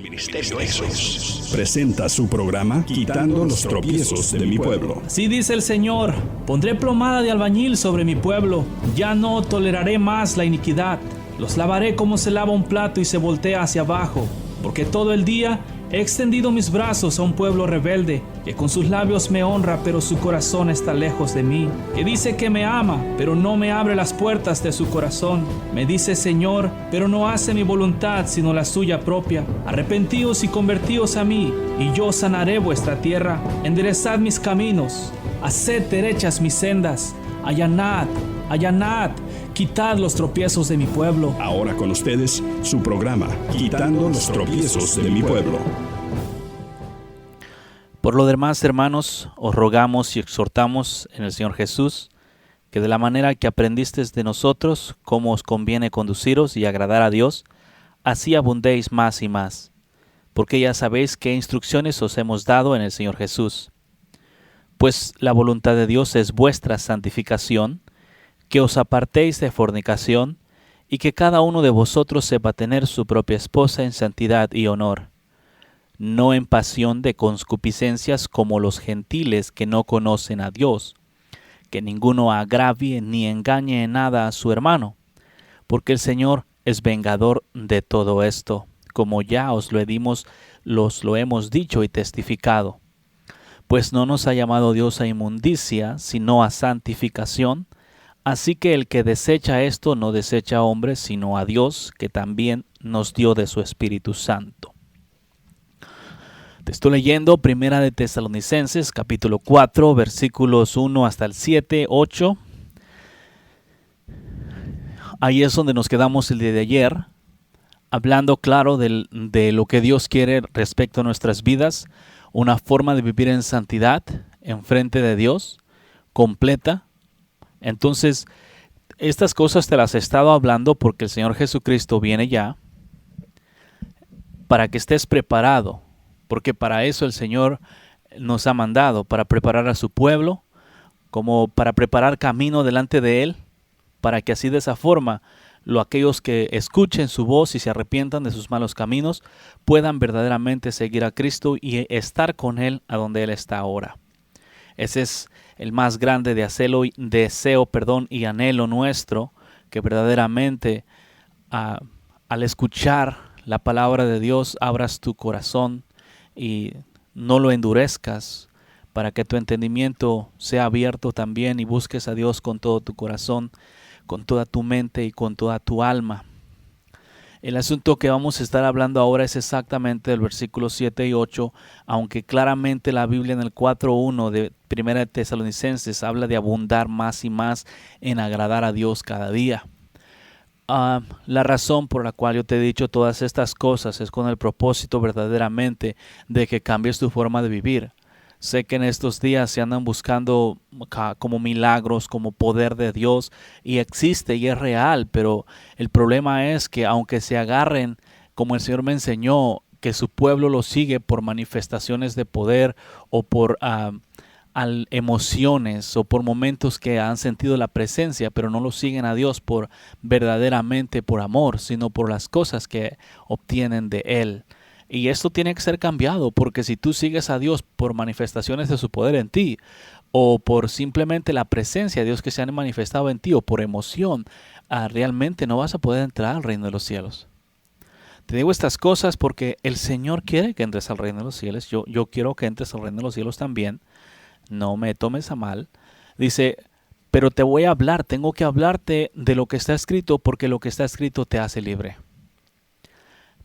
Ministerio Éxodos presenta su programa Quitando los tropiezos de mi pueblo. Así dice el Señor: pondré plomada de albañil sobre mi pueblo, ya no toleraré más la iniquidad. Los lavaré como se lava un plato y se voltea hacia abajo, porque todo el día he extendido mis brazos a un pueblo rebelde, que con sus labios me honra, pero su corazón está lejos de mí, que dice que me ama, pero no me abre las puertas de su corazón. Me dice Señor, pero no hace mi voluntad, sino la suya propia. Arrepentíos y convertíos a mí, y yo sanaré vuestra tierra. Enderezad mis caminos, haced derechas mis sendas, allanad, allanad, quitad los tropiezos de mi pueblo. Ahora con ustedes, su programa Quitando los tropiezos de mi pueblo. Por lo demás, hermanos, os rogamos y exhortamos en el Señor Jesús, que de la manera que aprendisteis de nosotros cómo os conviene conduciros y agradar a Dios, así abundéis más y más, porque ya sabéis qué instrucciones os hemos dado en el Señor Jesús. Pues la voluntad de Dios es vuestra santificación, que os apartéis de fornicación, y que cada uno de vosotros sepa tener su propia esposa en santidad y honor, no en pasión de concupiscencias como los gentiles que no conocen a Dios, que ninguno agravie ni engañe en nada a su hermano, porque el Señor es vengador de todo esto, como ya os lo hemos dicho y testificado. Pues no nos ha llamado Dios a inmundicia, sino a santificación. Así que el que desecha esto no desecha a hombres, sino a Dios, que también nos dio de su Espíritu Santo. Te estoy leyendo Primera de Tesalonicenses, capítulo 4, versículos 1 hasta el 7, 8. Ahí es donde nos quedamos el día de ayer, hablando claro de lo que Dios quiere respecto a nuestras vidas, una forma de vivir en santidad, en frente de Dios, completa. Entonces, estas cosas te las he estado hablando porque el Señor Jesucristo viene ya para que estés preparado, porque para eso el Señor nos ha mandado, para preparar a su pueblo, como para preparar camino delante de Él, para que así de esa forma aquellos que escuchen su voz y se arrepientan de sus malos caminos puedan verdaderamente seguir a Cristo y estar con Él a donde Él está ahora. Ese es el más grande deseo y anhelo nuestro, que verdaderamente al escuchar la palabra de Dios abras tu corazón y no lo endurezcas, para que tu entendimiento sea abierto también y busques a Dios con todo tu corazón, con toda tu mente y con toda tu alma. El asunto que vamos a estar hablando ahora es exactamente el versículo 7 y 8, aunque claramente la Biblia en el 4.1 de Primera de Tesalonicenses habla de abundar más y más en agradar a Dios cada día. La razón por la cual yo te he dicho todas estas cosas es con el propósito verdaderamente de que cambies tu forma de vivir. Sé que en estos días se andan buscando como milagros, como poder de Dios, y existe y es real, pero el problema es que aunque se agarren, como el Señor me enseñó, que su pueblo lo sigue por manifestaciones de poder o por emociones o por momentos que han sentido la presencia, pero no lo siguen a Dios verdaderamente por amor, sino por las cosas que obtienen de Él. Y esto tiene que ser cambiado, porque si tú sigues a Dios por manifestaciones de su poder en ti, o por simplemente la presencia de Dios que se han manifestado en ti, o por emoción, realmente no vas a poder entrar al reino de los cielos. Te digo estas cosas porque el Señor quiere que entres al reino de los cielos. Yo quiero que entres al reino de los cielos también. No me tomes a mal. Dice, pero te voy a hablar, tengo que hablarte de lo que está escrito, porque lo que está escrito te hace libre.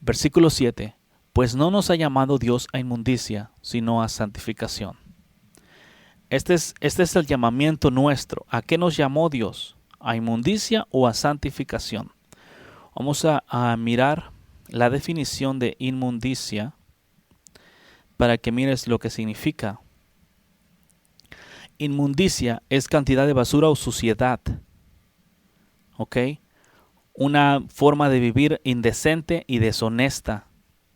Versículo 7. Pues no nos ha llamado Dios a inmundicia, sino a santificación. Este es el llamamiento nuestro. ¿A qué nos llamó Dios? ¿A inmundicia o a santificación? Vamos a mirar la definición de inmundicia para que mires lo que significa. Inmundicia es cantidad de basura o suciedad. ¿Ok? Una forma de vivir indecente y deshonesta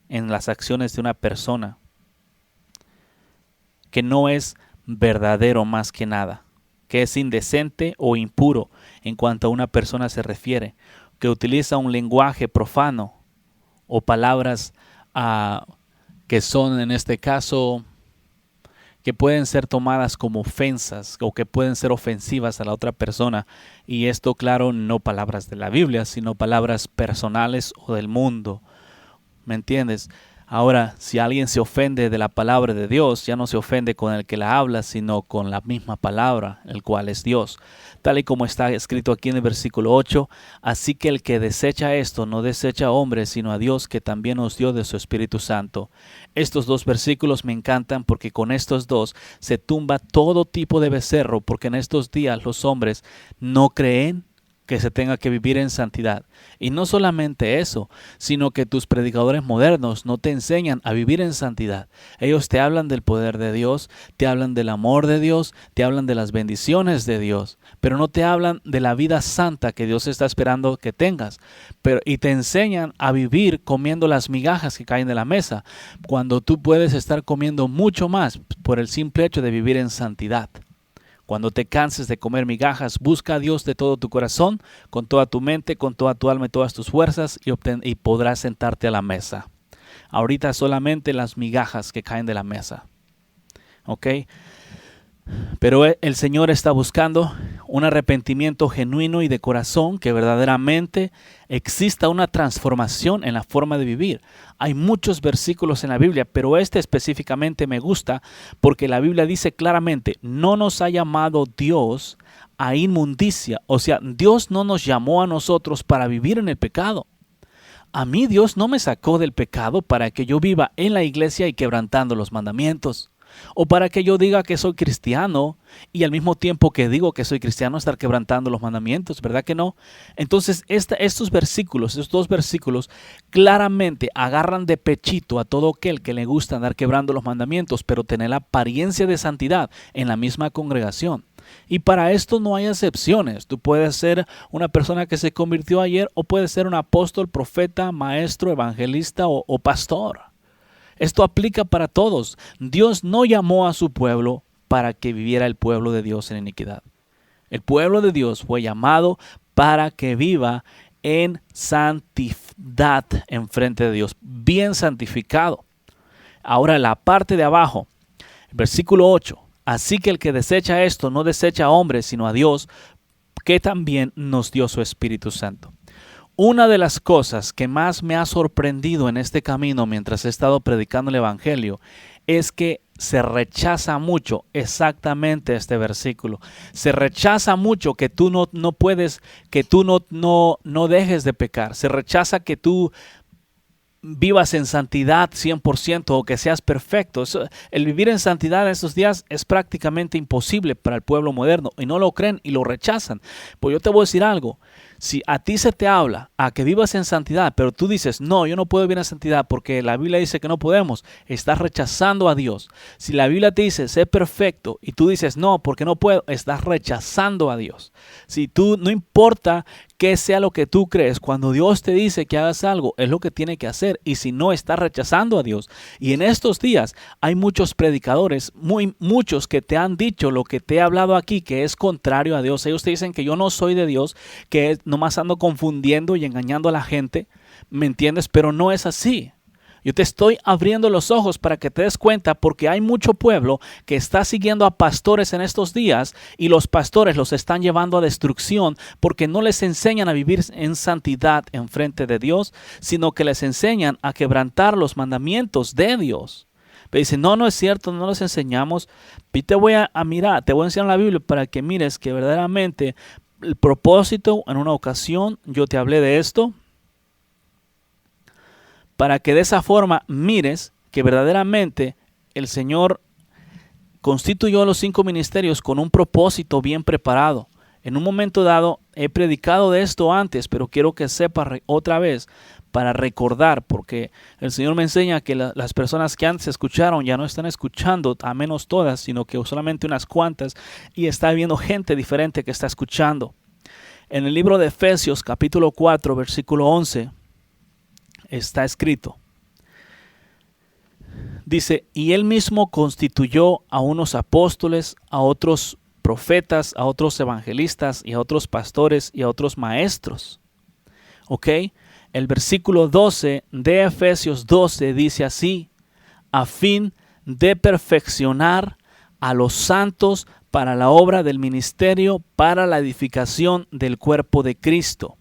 en las acciones de una persona, que no es verdadero más que nada, que es indecente o impuro en cuanto a una persona se refiere, que utiliza un lenguaje profano o palabras que son en este caso, que pueden ser tomadas como ofensas o que pueden ser ofensivas a la otra persona. Y esto, claro, no palabras de la Biblia, sino palabras personales o del mundo. ¿Me entiendes? Ahora, si alguien se ofende de la palabra de Dios, ya no se ofende con el que la habla, sino con la misma palabra, el cual es Dios. Tal y como está escrito aquí en el versículo 8, así que el que desecha esto no desecha a hombres, sino a Dios, que también nos dio de su Espíritu Santo. Estos dos versículos me encantan porque con estos dos se tumba todo tipo de becerro, porque en estos días los hombres no creen que se tenga que vivir en santidad. Y no solamente eso, sino que tus predicadores modernos no te enseñan a vivir en santidad. Ellos te hablan del poder de Dios, te hablan del amor de Dios, te hablan de las bendiciones de Dios, pero no te hablan de la vida santa que Dios está esperando que tengas. Y te enseñan a vivir comiendo las migajas que caen de la mesa, cuando tú puedes estar comiendo mucho más por el simple hecho de vivir en santidad. Cuando te canses de comer migajas, busca a Dios de todo tu corazón, con toda tu mente, con toda tu alma y todas tus fuerzas, y podrás sentarte a la mesa. Ahorita solamente las migajas que caen de la mesa. ¿Ok? Pero el Señor está buscando un arrepentimiento genuino y de corazón, que verdaderamente exista una transformación en la forma de vivir. Hay muchos versículos en la Biblia, pero este específicamente me gusta porque la Biblia dice claramente, no nos ha llamado Dios a inmundicia. O sea, Dios no nos llamó a nosotros para vivir en el pecado. A mí Dios no me sacó del pecado para que yo viva en la iglesia y quebrantando los mandamientos. O para que yo diga que soy cristiano y al mismo tiempo que digo que soy cristiano estar quebrantando los mandamientos, ¿verdad que no? Entonces estos dos versículos claramente agarran de pechito a todo aquel que le gusta andar quebrando los mandamientos, pero tener la apariencia de santidad en la misma congregación. Y para esto no hay excepciones. Tú puedes ser una persona que se convirtió ayer o puedes ser un apóstol, profeta, maestro, evangelista o pastor. Esto aplica para todos. Dios no llamó a su pueblo para que viviera el pueblo de Dios en iniquidad. El pueblo de Dios fue llamado para que viva en santidad en frente de Dios, bien santificado. Ahora la parte de abajo, versículo 8. Así que el que desecha esto no desecha a hombres, sino a Dios, que también nos dio su Espíritu Santo. Una de las cosas que más me ha sorprendido en este camino mientras he estado predicando el Evangelio es que se rechaza mucho exactamente este versículo. Se rechaza mucho que tú no puedes, que tú no dejes de pecar. Se rechaza que tú vivas en santidad 100% o que seas perfecto. El vivir en santidad en estos días es prácticamente imposible para el pueblo moderno y no lo creen y lo rechazan. Pues yo te voy a decir algo. Si a ti se te habla a que vivas en santidad, pero tú dices, no, yo no puedo vivir en santidad porque la Biblia dice que no podemos, estás rechazando a Dios. Si la Biblia te dice, sé perfecto, y tú dices, no, porque no puedo, estás rechazando a Dios. Si tú, no importa qué sea lo que tú crees, cuando Dios te dice que hagas algo, es lo que tiene que hacer, y si no, estás rechazando a Dios. Y en estos días hay muchos predicadores, muchos que te han dicho lo que te he hablado aquí, que es contrario a Dios. Ellos te dicen que yo no soy de Dios, que nomás ando confundiendo y engañando a la gente, ¿me entiendes? Pero no es así. Yo te estoy abriendo los ojos para que te des cuenta, porque hay mucho pueblo que está siguiendo a pastores en estos días y los pastores los están llevando a destrucción porque no les enseñan a vivir en santidad en frente de Dios, sino que les enseñan a quebrantar los mandamientos de Dios. Pero dicen, no es cierto, no los enseñamos. Y te voy a mirar, te voy a enseñar la Biblia para que mires que verdaderamente el propósito, en una ocasión yo te hablé de esto, para que de esa forma mires que verdaderamente el Señor constituyó los 5 ministerios con un propósito bien preparado. En un momento dado he predicado de esto antes, pero quiero que sepas otra vez para recordar, porque el Señor me enseña que las personas que antes escucharon ya no están escuchando, a menos todas, sino que solamente unas cuantas, y está viendo gente diferente que está escuchando. En el libro de Efesios capítulo 4 versículo 11 está escrito, dice, y él mismo constituyó a unos apóstoles, a otros profetas, a otros evangelistas y a otros pastores y a otros maestros. ¿Ok? El versículo 12 de Efesios 12 dice así: a fin de perfeccionar a los santos para la obra del ministerio, para la edificación del cuerpo de Cristo.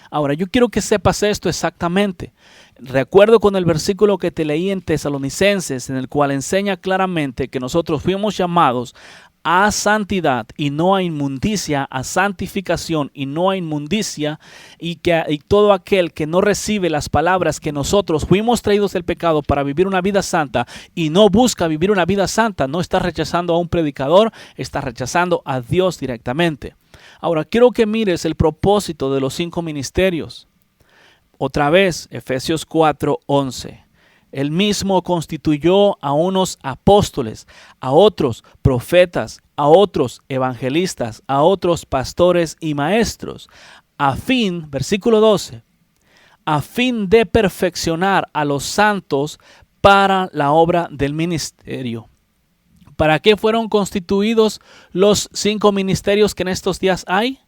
Ahora, yo quiero que sepas esto exactamente. Recuerdo con el versículo que te leí en Tesalonicenses, en el cual enseña claramente que nosotros fuimos llamados a santidad y no a inmundicia, a santificación y no a inmundicia, y todo aquel que no recibe las palabras que nosotros fuimos traídos del pecado para vivir una vida santa y no busca vivir una vida santa, no está rechazando a un predicador, está rechazando a Dios directamente. Ahora, quiero que mires el propósito de los 5 ministerios. Otra vez, Efesios 4:11. Él mismo constituyó a unos apóstoles, a otros profetas, a otros evangelistas, a otros pastores y maestros, a fin, versículo 12, a fin de perfeccionar a los santos para la obra del ministerio. ¿Para qué fueron constituidos los 5 ministerios que en estos días hay?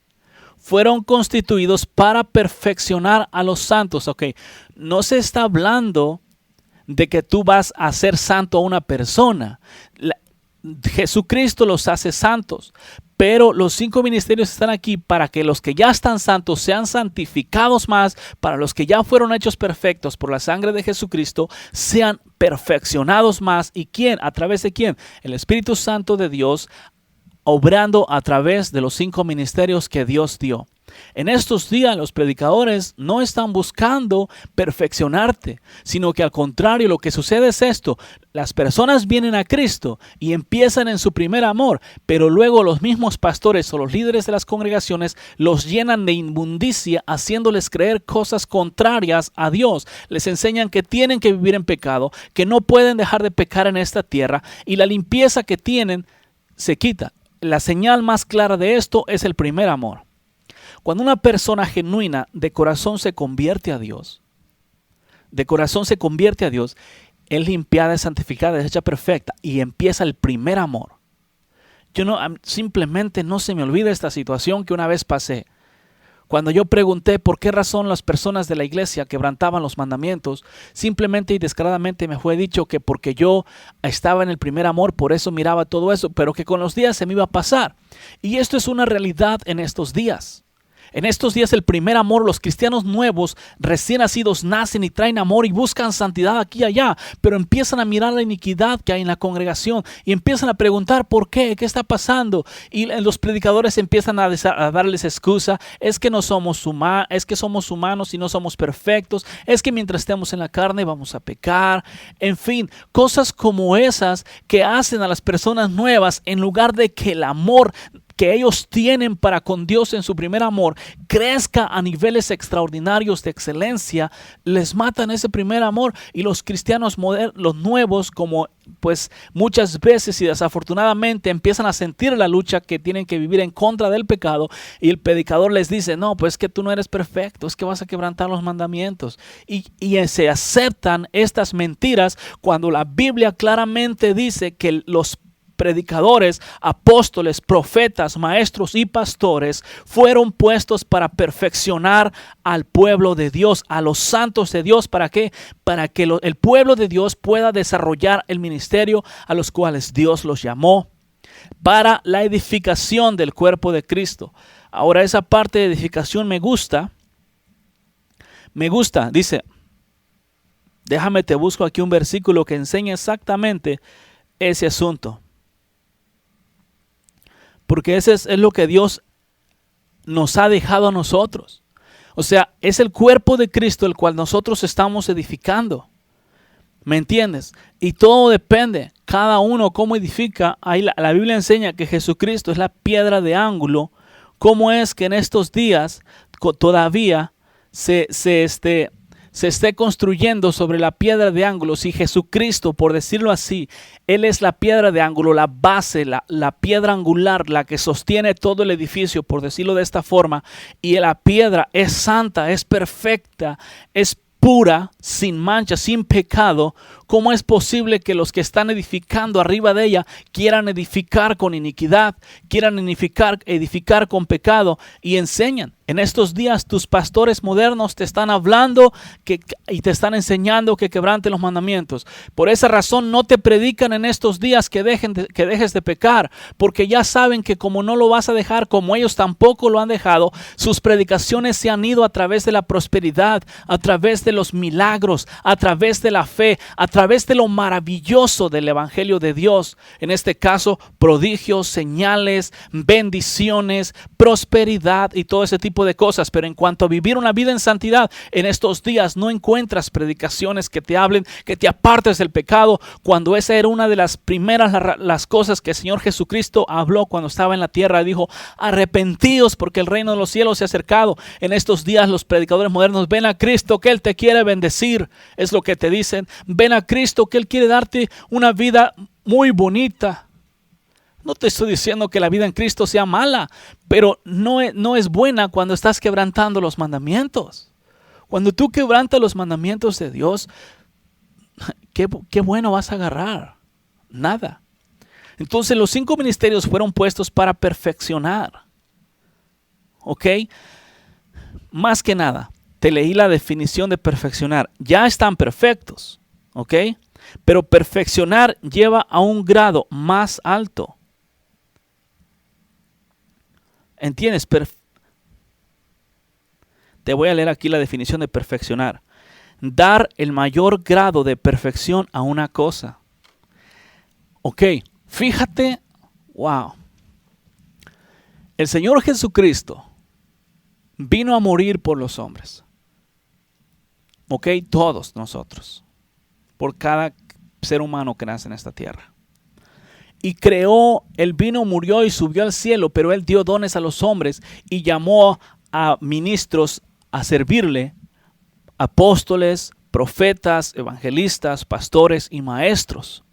Fueron constituidos para perfeccionar a los santos. Ok, no se está hablando de que tú vas a hacer santo a una persona. Jesucristo los hace santos, pero los 5 ministerios están aquí para que los que ya están santos sean santificados más, para los que ya fueron hechos perfectos por la sangre de Jesucristo sean perfeccionados más. ¿Y quién? ¿A través de quién? El Espíritu Santo de Dios obrando a través de los 5 ministerios que Dios dio. En estos días los predicadores no están buscando perfeccionarte, sino que al contrario, lo que sucede es esto: las personas vienen a Cristo y empiezan en su primer amor, pero luego los mismos pastores o los líderes de las congregaciones los llenan de inmundicia, haciéndoles creer cosas contrarias a Dios. Les enseñan que tienen que vivir en pecado, que no pueden dejar de pecar en esta tierra, y la limpieza que tienen se quita. La señal más clara de esto es el primer amor. Cuando una persona genuina de corazón se convierte a Dios, es limpiada, es santificada, es hecha perfecta y empieza el primer amor. Simplemente no se me olvida esta situación que una vez pasé. Cuando yo pregunté por qué razón las personas de la iglesia quebrantaban los mandamientos, simplemente y descaradamente me fue dicho que porque yo estaba en el primer amor, por eso miraba todo eso, pero que con los días se me iba a pasar. Y esto es una realidad en estos días. En estos días el primer amor, los cristianos nuevos, recién nacidos, nacen y traen amor y buscan santidad aquí y allá, pero empiezan a mirar la iniquidad que hay en la congregación y empiezan a preguntar ¿por qué? ¿Qué está pasando? Y los predicadores empiezan a darles excusa: es que somos humanos y no somos perfectos, es que mientras estemos en la carne vamos a pecar. En fin, cosas como esas que hacen a las personas nuevas, en lugar de que el amor que ellos tienen para con Dios en su primer amor crezca a niveles extraordinarios de excelencia, les matan ese primer amor. Y los cristianos modernos, los nuevos, como pues muchas veces y desafortunadamente empiezan a sentir la lucha que tienen que vivir en contra del pecado, y el predicador les dice: no, pues es que tú no eres perfecto, es que vas a quebrantar los mandamientos, y se aceptan estas mentiras cuando la Biblia claramente dice que los predicadores, apóstoles, profetas, maestros y pastores fueron puestos para perfeccionar al pueblo de Dios, a los santos de Dios. ¿Para qué? Para que el pueblo de Dios pueda desarrollar el ministerio a los cuales Dios los llamó, para la edificación del cuerpo de Cristo. Ahora, esa parte de edificación me gusta, dice, déjame te busco aquí un versículo que enseña exactamente ese asunto. Porque ese es lo que Dios nos ha dejado a nosotros. O sea, es el cuerpo de Cristo el cual nosotros estamos edificando. ¿Me entiendes? Y todo depende, cada uno cómo edifica. Ahí la Biblia enseña que Jesucristo es la piedra de ángulo. ¿Cómo es que en estos días todavía se esté construyendo sobre la piedra de ángulo? Si Jesucristo, por decirlo así, Él es la piedra de ángulo, la base, la piedra angular, la que sostiene todo el edificio, por decirlo de esta forma, y la piedra es santa, es perfecta, es pura, sin mancha, sin pecado. ¿Cómo es posible que los que están edificando arriba de ella quieran edificar con iniquidad, quieran edificar con pecado y enseñan? En estos días tus pastores modernos te están hablando y te están enseñando que quebranten los mandamientos. Por esa razón no te predican en estos días que dejes de pecar, porque ya saben que como no lo vas a dejar, como ellos tampoco lo han dejado, sus predicaciones se han ido a través de la prosperidad, a través de los milagros, a través de la fe, a través de lo maravilloso del Evangelio de Dios. En este caso, prodigios, señales, bendiciones, prosperidad y todo ese tipo de cosas. Pero en cuanto a vivir una vida en santidad, en estos días no encuentras predicaciones que te hablen que te apartes del pecado, cuando esa era una de las primeras las cosas que el Señor Jesucristo habló cuando estaba en la tierra. Dijo: arrepentíos porque el reino de los cielos se ha acercado. En estos días los predicadores modernos: ven a Cristo que Él te quiere bendecir, es lo que te dicen. Ven a Cristo que Él quiere darte una vida muy bonita. No te estoy diciendo que la vida en Cristo sea mala, pero no es buena cuando estás quebrantando los mandamientos. Cuando tú quebrantas los mandamientos de Dios, ¿qué bueno vas a agarrar? Nada. Entonces los 5 ministerios fueron puestos para perfeccionar. ¿Ok? Más que nada, te leí la definición de perfeccionar. Ya están perfectos. ¿Ok? Pero perfeccionar lleva a un grado más alto. ¿Entiendes? Te voy a leer aquí la definición de perfeccionar. Dar el mayor grado de perfección a una cosa. Ok, fíjate, wow. El Señor Jesucristo vino a morir por los hombres. Ok, todos nosotros. Por cada ser humano que nace en esta tierra. Y creó, Él vino, murió y subió al cielo, pero Él dio dones a los hombres y llamó a ministros a servirle, apóstoles, profetas, evangelistas, pastores y maestros.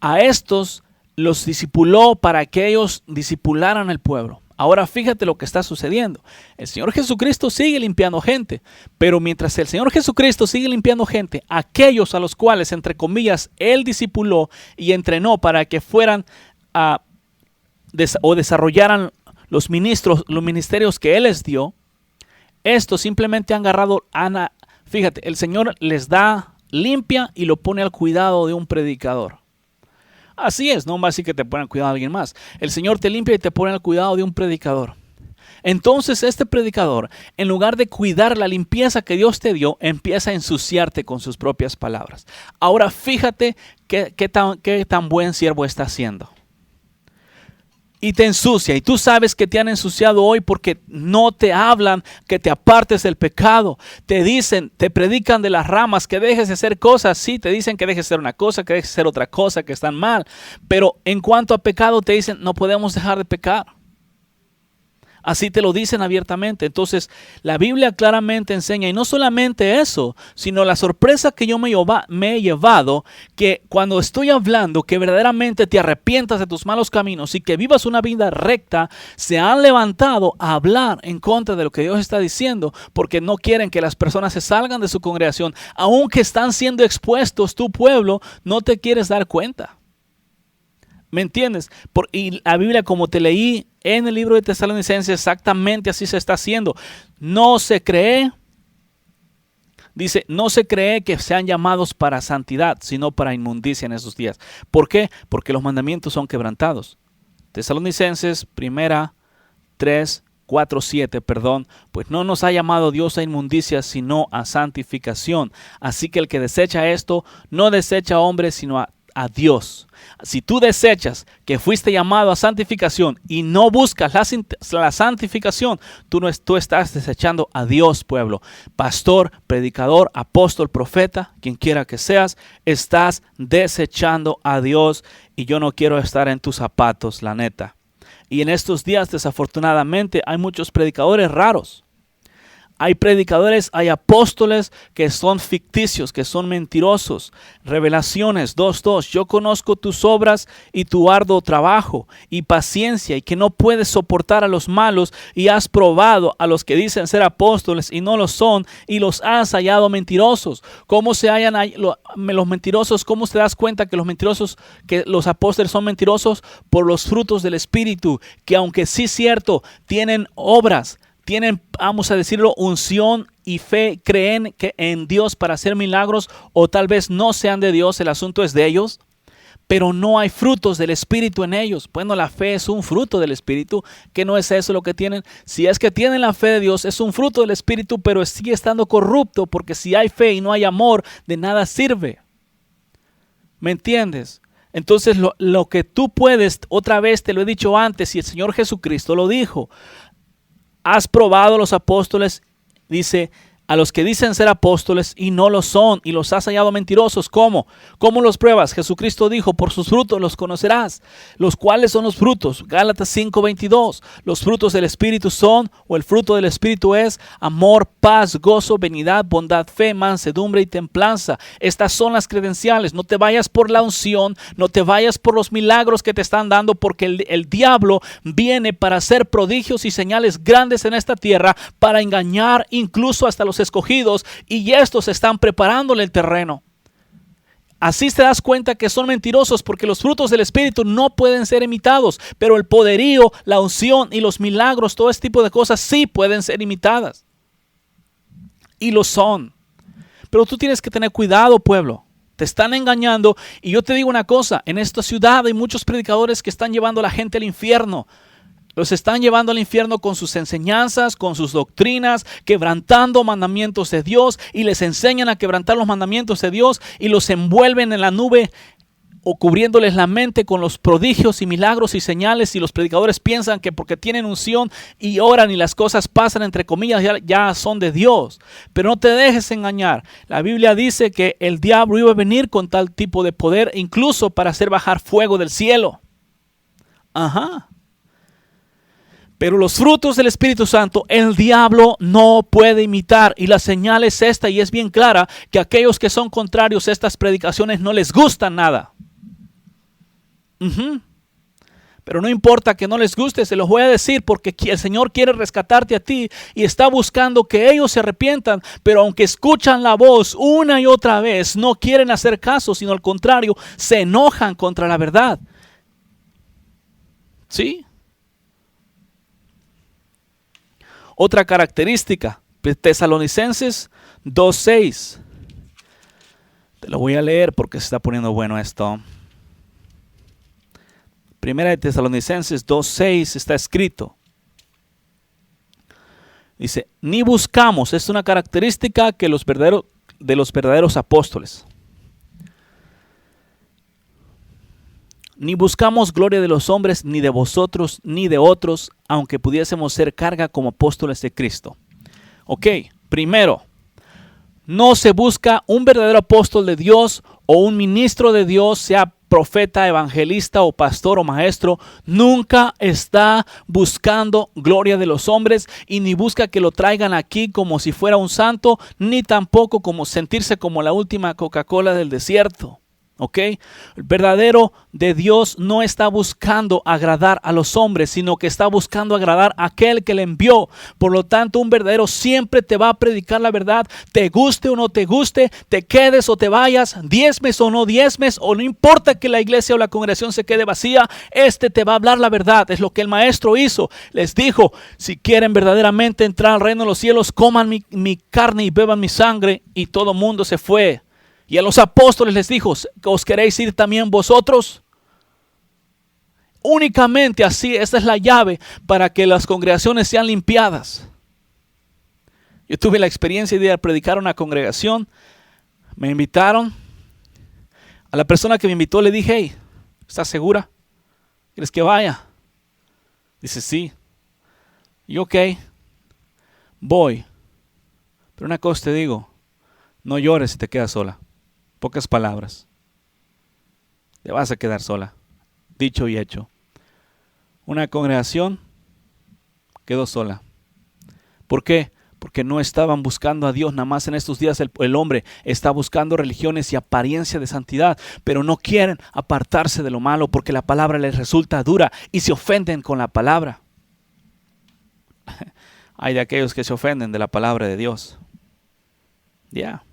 A estos los discipuló para que ellos discipularan al pueblo. Ahora fíjate lo que está sucediendo. El Señor Jesucristo sigue limpiando gente, pero mientras el Señor Jesucristo sigue limpiando gente, aquellos a los cuales, entre comillas, Él discipuló y entrenó para que fueran o desarrollaran los ministerios que Él les dio, estos simplemente han agarrado, fíjate, el Señor les da, limpia y lo pone al cuidado de un predicador. Así es, no más así que te ponen al cuidado de alguien más. El Señor te limpia y te pone al cuidado de un predicador. Entonces este predicador, en lugar de cuidar la limpieza que Dios te dio, empieza a ensuciarte con sus propias palabras. Ahora fíjate qué tan buen siervo está haciendo. Y te ensucia, y tú sabes que te han ensuciado hoy porque no te hablan que te apartes del pecado. Te dicen, te predican de las ramas, que dejes de hacer cosas. Sí, te dicen que dejes de hacer una cosa, que dejes de hacer otra cosa, que están mal. Pero en cuanto a pecado te dicen, no podemos dejar de pecar. Así te lo dicen abiertamente. Entonces la Biblia claramente enseña, y no solamente eso, sino la sorpresa que yo me he llevado, que cuando estoy hablando que verdaderamente te arrepientas de tus malos caminos y que vivas una vida recta, se han levantado a hablar en contra de lo que Dios está diciendo, porque no quieren que las personas se salgan de su congregación, aunque están siendo expuestos. Tu pueblo, no te quieres dar cuenta. ¿Me entiendes? Y la Biblia, como te leí en el libro de Tesalonicenses, exactamente así se está haciendo. No se cree, dice, no se cree que sean llamados para santidad, sino para inmundicia en esos días. ¿Por qué? Porque los mandamientos son quebrantados. Tesalonicenses, 3:4-7, pues no nos ha llamado Dios a inmundicia, sino a santificación. Así que el que desecha esto, no desecha a hombres, sino a Dios. Si tú desechas que fuiste llamado a santificación y no buscas la santificación, tú estás desechando a Dios, pueblo. Pastor, predicador, apóstol, profeta, quien quiera que seas, estás desechando a Dios, y yo no quiero estar en tus zapatos, la neta. Y en estos días, desafortunadamente, hay muchos predicadores raros. Hay predicadores, hay apóstoles que son ficticios, que son mentirosos. Revelaciones 2:2. Yo conozco tus obras y tu arduo trabajo y paciencia, y que no puedes soportar a los malos, y has probado a los que dicen ser apóstoles y no lo son, y los has hallado mentirosos. ¿Cómo se hallan los mentirosos? ¿Cómo te das cuenta que los apóstoles son mentirosos? Por los frutos del Espíritu, que aunque sí es cierto, tienen obras, tienen, vamos a decirlo, unción y fe, creen que en Dios para hacer milagros, o tal vez no sean de Dios, el asunto es de ellos, pero no hay frutos del Espíritu en ellos. Bueno, la fe es un fruto del Espíritu, que no es eso lo que tienen. Si es que tienen la fe de Dios, es un fruto del Espíritu, pero sigue estando corrupto, porque si hay fe y no hay amor, de nada sirve. ¿Me entiendes? Entonces lo que tú puedes, otra vez te lo he dicho antes, y el Señor Jesucristo lo dijo, has probado a los apóstoles, dice, a los que dicen ser apóstoles y no lo son, y los has hallado mentirosos. ¿Cómo? ¿Cómo los pruebas? Jesucristo dijo, por sus frutos los conocerás. ¿Los cuales son los frutos? Gálatas 5:22. Los frutos del Espíritu son, o el fruto del Espíritu es, amor, paz, gozo, benignidad, bondad, fe, mansedumbre y templanza. Estas son las credenciales. No te vayas por la unción, no te vayas por los milagros que te están dando, porque el diablo viene para hacer prodigios y señales grandes en esta tierra, para engañar incluso hasta los escogidos, y estos están preparándole el terreno. Así te das cuenta que son mentirosos, porque los frutos del Espíritu no pueden ser imitados, pero el poderío, la unción y los milagros, todo este tipo de cosas sí pueden ser imitadas, y lo son. Pero tú tienes que tener cuidado, pueblo. Te están engañando, y yo te digo una cosa, en esta ciudad hay muchos predicadores que están llevando a la gente al infierno. Los están llevando al infierno con sus enseñanzas, con sus doctrinas, quebrantando mandamientos de Dios, y les enseñan a quebrantar los mandamientos de Dios, y los envuelven en la nube o cubriéndoles la mente con los prodigios y milagros y señales, y los predicadores piensan que porque tienen unción y oran y las cosas pasan, entre comillas, ya son de Dios. Pero no te dejes engañar. La Biblia dice que el diablo iba a venir con tal tipo de poder, incluso para hacer bajar fuego del cielo. Ajá. Pero los frutos del Espíritu Santo, el diablo no puede imitar. Y la señal es esta, y es bien clara, que aquellos que son contrarios a estas predicaciones no les gustan nada. Pero no importa que no les guste, se los voy a decir, porque el Señor quiere rescatarte a ti y está buscando que ellos se arrepientan. Pero aunque escuchan la voz una y otra vez, no quieren hacer caso, sino al contrario, se enojan contra la verdad. ¿Sí? Otra característica, Tesalonicenses 2:6. Te lo voy a leer porque se está poniendo bueno esto. Primera de Tesalonicenses 2:6 está escrito. Dice, ni buscamos, es una característica que de los verdaderos apóstoles. Ni buscamos gloria de los hombres, ni de vosotros, ni de otros, aunque pudiésemos ser carga como apóstoles de Cristo. Ok, primero, no se busca un verdadero apóstol de Dios o un ministro de Dios, sea profeta, evangelista o pastor o maestro. Nunca está buscando gloria de los hombres, y ni busca que lo traigan aquí como si fuera un santo, ni tampoco como sentirse como la última Coca-Cola del desierto. ¿Ok? El verdadero de Dios no está buscando agradar a los hombres, sino que está buscando agradar a aquel que le envió. Por lo tanto, un verdadero siempre te va a predicar la verdad, te guste o no te guste, te quedes o te vayas, diezmes o no diezmes, o no importa que la iglesia o la congregación se quede vacía, te va a hablar la verdad. Es lo que el maestro hizo. Les dijo, si quieren verdaderamente entrar al reino de los cielos, coman mi carne y beban mi sangre, y todo mundo se fue. Y a los apóstoles les dijo, ¿os queréis ir también vosotros? Únicamente así, esta es la llave para que las congregaciones sean limpiadas. Yo tuve la experiencia de ir a predicar a una congregación. Me invitaron. A la persona que me invitó le dije, hey, ¿estás segura? ¿Quieres que vaya? Dice, sí. Y ok, voy. Pero una cosa te digo, no llores si te quedas sola. Pocas palabras. Te vas a quedar sola. Dicho y hecho. Una congregación quedó sola. ¿Por qué? porque no estaban buscando a Dios. Nada más en estos días el hombre está buscando religiones y apariencia de santidad, pero no quieren apartarse de lo malo porque la palabra les resulta dura y se ofenden con la palabra. Hay de aquellos que se ofenden de la palabra de Dios. Ya.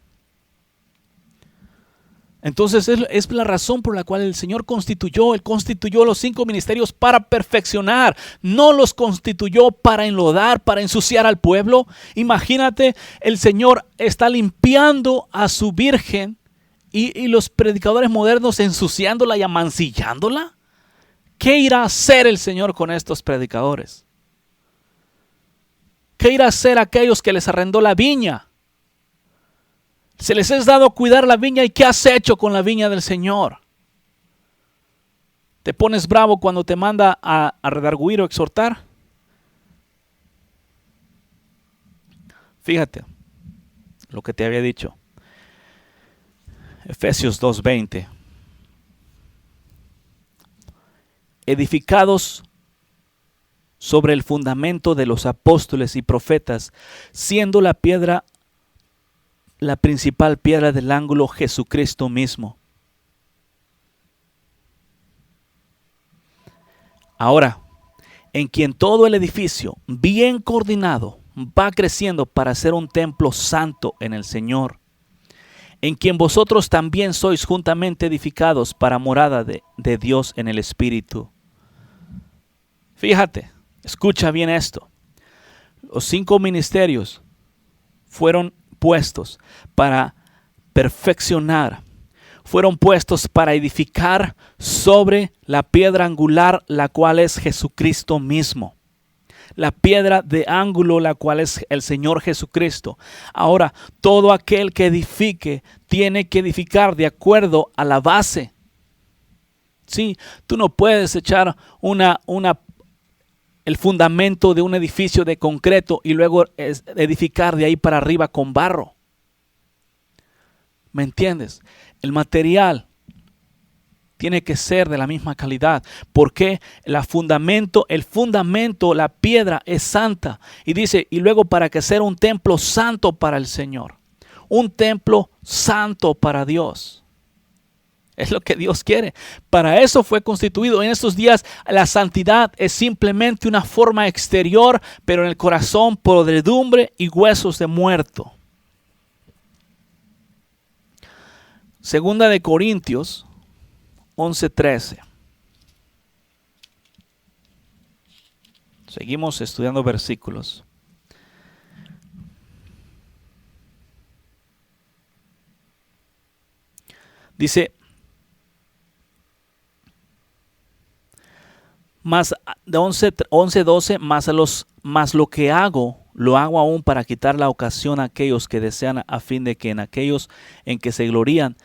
Entonces es la razón por la cual el Señor Él constituyó los 5 ministerios para perfeccionar. No los constituyó para enlodar, para ensuciar al pueblo. Imagínate, el Señor está limpiando a su virgen y los predicadores modernos ensuciándola y amancillándola. ¿Qué irá a hacer el Señor con estos predicadores? ¿Qué irá a hacer aquellos que les arrendó la viña? Se les es dado cuidar la viña, y ¿qué has hecho con la viña del Señor? ¿Te pones bravo cuando te manda a redarguir o exhortar? Fíjate lo que te había dicho. Efesios 2:20. Edificados sobre el fundamento de los apóstoles y profetas, siendo la principal piedra del ángulo, Jesucristo mismo. Ahora, en quien todo el edificio, bien coordinado, va creciendo para ser un templo santo en el Señor, en quien vosotros también sois juntamente edificados para morada de Dios en el Espíritu. Fíjate, escucha bien esto. Los 5 ministerios fueron puestos para perfeccionar, fueron puestos para edificar sobre la piedra angular, la cual es Jesucristo mismo. La piedra de ángulo, la cual es el Señor Jesucristo. Ahora, todo aquel que edifique tiene que edificar de acuerdo a la base. Sí, tú no puedes echar el fundamento de un edificio de concreto y luego edificar de ahí para arriba con barro. ¿Me entiendes? El material tiene que ser de la misma calidad, porque el fundamento, la piedra es santa. Y dice, y luego para que sea un templo santo para el Señor, un templo santo para Dios. Es lo que Dios quiere. Para eso fue constituido. En estos días la santidad es simplemente una forma exterior, pero en el corazón podredumbre y huesos de muerto. Segunda de Corintios 11:13. Seguimos estudiando versículos. Dice, más de 11:12, más lo que hago, lo hago aún para quitar la ocasión a aquellos que desean, a fin de que en aquellos en que se glorían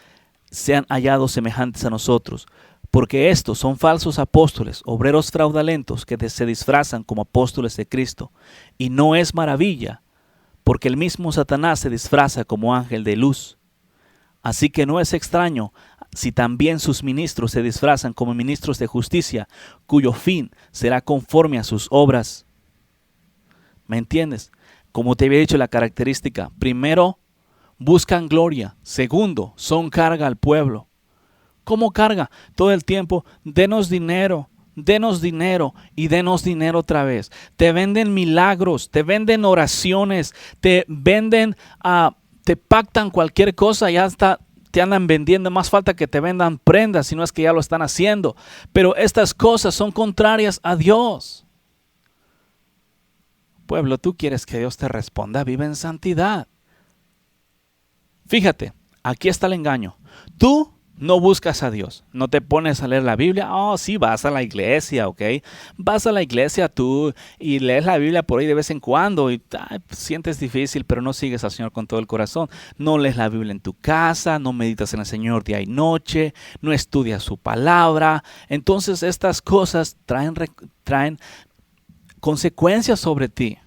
sean hallados semejantes a nosotros. Porque estos son falsos apóstoles, obreros fraudulentos que se disfrazan como apóstoles de Cristo. Y no es maravilla, porque el mismo Satanás se disfraza como ángel de luz. Así que no es extraño si también sus ministros se disfrazan como ministros de justicia, cuyo fin será conforme a sus obras. ¿Me entiendes? Como te había dicho, la característica: primero, buscan gloria; segundo, son carga al pueblo. ¿Cómo carga? Todo el tiempo, denos dinero y denos dinero otra vez. Te venden milagros, te venden oraciones, te venden te pactan cualquier cosa y hasta te andan vendiendo. Más falta que te vendan prendas, si no es que ya lo están haciendo. Pero estas cosas son contrarias a Dios. Pueblo, tú quieres que Dios te responda, vive en santidad. Fíjate, aquí está el engaño. Tú no buscas a Dios, no te pones a leer la Biblia. Oh, sí, vas a la iglesia, ¿ok? Vas a la iglesia tú y lees la Biblia por ahí de vez en cuando y sientes difícil, pero no sigues al Señor con todo el corazón. No lees la Biblia en tu casa, no meditas en el Señor día y noche, no estudias su palabra. Entonces estas cosas traen consecuencias sobre ti.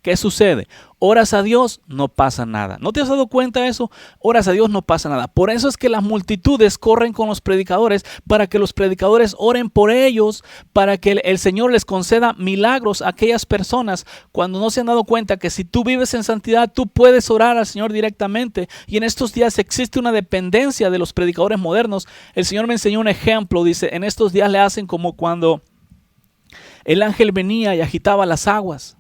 ¿qué sucede? Oras a Dios, no pasa nada. ¿No te has dado cuenta de eso? Oras a Dios, no pasa nada. Por eso es que las multitudes corren con los predicadores, para que los predicadores oren por ellos, para que el Señor les conceda milagros a aquellas personas, cuando no se han dado cuenta que si tú vives en santidad, tú puedes orar al Señor directamente. Y en estos días existe una dependencia de los predicadores modernos. El Señor me enseñó un ejemplo, dice, en estos días le hacen como cuando el ángel venía y agitaba las aguas.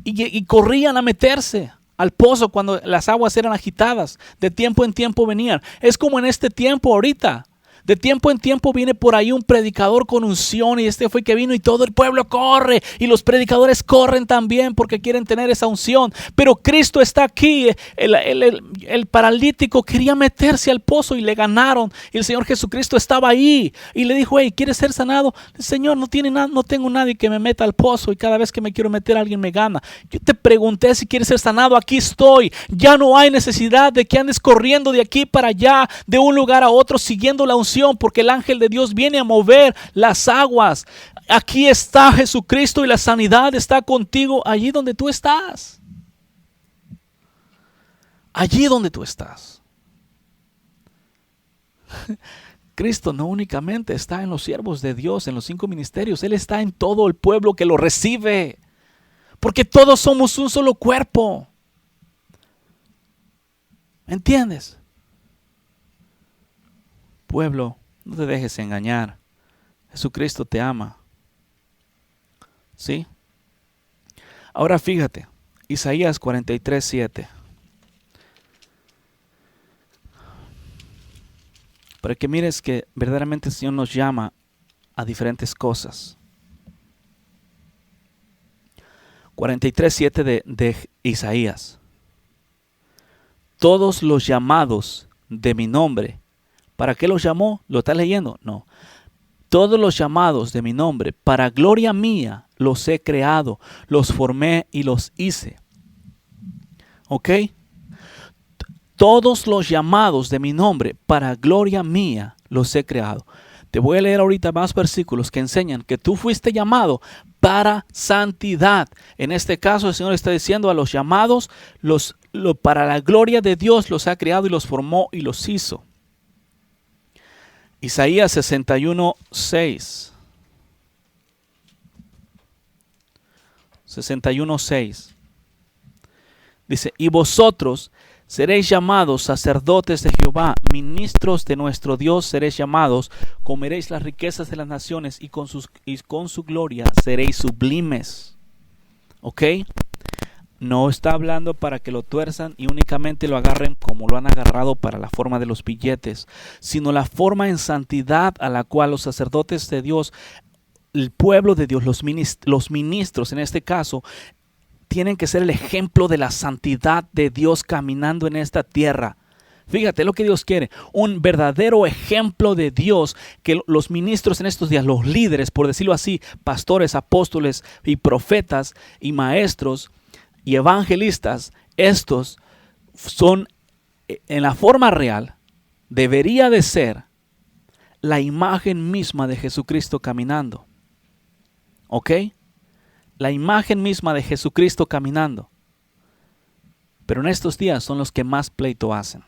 Y corrían a meterse al pozo cuando las aguas eran agitadas. De tiempo en tiempo venían. Es como en este tiempo ahorita. De tiempo en tiempo viene por ahí un predicador con unción, y este fue que vino y todo el pueblo corre, y los predicadores corren también porque quieren tener esa unción. Pero Cristo está aquí. El paralítico quería meterse al pozo y le ganaron, y el Señor Jesucristo estaba ahí y le dijo: hey, ¿quieres ser sanado? Señor, no tengo nadie que me meta al pozo, y cada vez que me quiero meter alguien me gana. Yo te pregunté si quieres ser sanado, aquí estoy. Ya no hay necesidad de que andes corriendo de aquí para allá, de un lugar a otro, siguiendo la unción, porque el ángel de Dios viene a mover las aguas. Aquí está Jesucristo, y la sanidad está contigo allí donde tú estás. Allí donde tú estás. Cristo no únicamente está en los siervos de Dios, en los 5 ministerios. Él está en todo el pueblo que lo recibe, porque todos somos un solo cuerpo. ¿Entiendes? Pueblo, no te dejes engañar. Jesucristo te ama. ¿Sí? Ahora fíjate, Isaías 43:7. Para que mires que verdaderamente el Señor nos llama a diferentes cosas. 43:7 de Isaías. Todos los llamados de mi nombre. ¿Para qué los llamó? ¿Lo estás leyendo? No. Todos los llamados de mi nombre, para gloria mía, los he creado, los formé y los hice. ¿Ok? Todos los llamados de mi nombre, para gloria mía, los he creado. Te voy a leer ahorita más versículos que enseñan que tú fuiste llamado para santidad. En este caso, el Señor está diciendo a los llamados, para la gloria de Dios los ha creado y los formó y los hizo. Isaías 61:6. 61:6. Dice: y vosotros seréis llamados sacerdotes de Jehová, ministros de nuestro Dios seréis llamados, comeréis las riquezas de las naciones, y con su gloria seréis sublimes. ¿Ok? No está hablando para que lo tuerzan y únicamente lo agarren como lo han agarrado para la forma de los billetes, sino la forma en santidad a la cual los sacerdotes de Dios, el pueblo de Dios, los ministros en este caso, tienen que ser el ejemplo de la santidad de Dios caminando en esta tierra. Fíjate lo que Dios quiere, un verdadero ejemplo de Dios, que los ministros en estos días, los líderes, por decirlo así, pastores, apóstoles y profetas y maestros y evangelistas, estos son en la forma real, debería de ser la imagen misma de Jesucristo caminando. ¿Ok? La imagen misma de Jesucristo caminando. Pero en estos días son los que más pleito hacen.